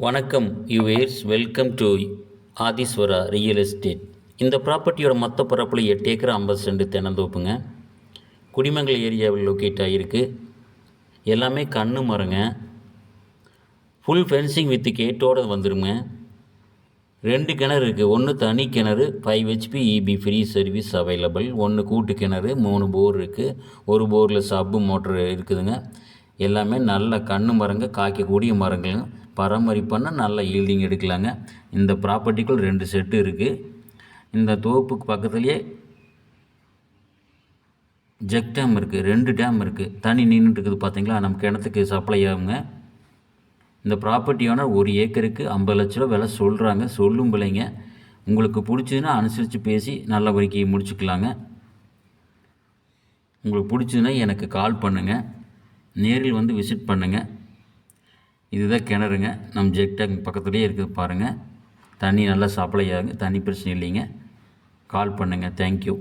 வணக்கம் yours, welcome to Adhiswara real estate. இந்த ப்ராப்பர்ட்டியோட மொத்த பரப்பில் 8 ஏக்கர் 50 சென்ட் தென்னந்தோப்புங்க. குடிமங்கல் ஏரியாவில் லொக்கேட் ஆகிருக்கு. எல்லாமே கண்ணு மரங்க. ஃபுல் ஃபென்சிங் வித் கேட்டோடு வந்துடுங்க. 2 கிணறு இருக்குது. ஒன்று தனி கிணறு 5 HP EB free service available. ஒன்று கூட்டு கிணறு, 3 போர் இருக்குது. ஒரு போரில் சப்பு மோட்ரு இருக்குதுங்க. எல்லாமே நல்ல கண்ணு மரங்க, காய்க்கக்கூடிய மரங்கள். பராமரிப்புன்னா நல்ல ஈல்டிங் எடுக்கலாங்க. இந்த ப்ராப்பர்ட்டிக்குள் 2 செட்டு இருக்குது. இந்த தோப்புக்கு பக்கத்துலேயே ஜெக் டேம் இருக்குது. 2 டேம் இருக்குது. தண்ணி நின்றுட்டு இருக்குது பார்த்தீங்களா, நம்ம கிணத்துக்கு சப்ளை ஆகுங்க. இந்த ப்ராப்பர்ட்டியான 1 ஏக்கருக்கு 50 லட்ச ரூபா விலை சொல்கிறாங்க. சொல்லும் பிள்ளைங்க, உங்களுக்கு பிடிச்சதுன்னா அனுசரித்து பேசி நல்ல வரைக்கும் முடிச்சுக்கலாங்க. உங்களுக்கு பிடிச்சதுன்னா எனக்கு கால் பண்ணுங்கள், நேரில் வந்து விசிட் பண்ணுங்கள். இதுதான் கிணறுங்க. நம்ம ஜெக் டேங்க் பக்கத்துலேயே இருக்குது பாருங்கள். தண்ணி நல்லா சப்ளை ஆகுங்க. தண்ணி பிரச்சனை இல்லைங்க. கால் பண்ணுங்கள். தேங்க்யூ.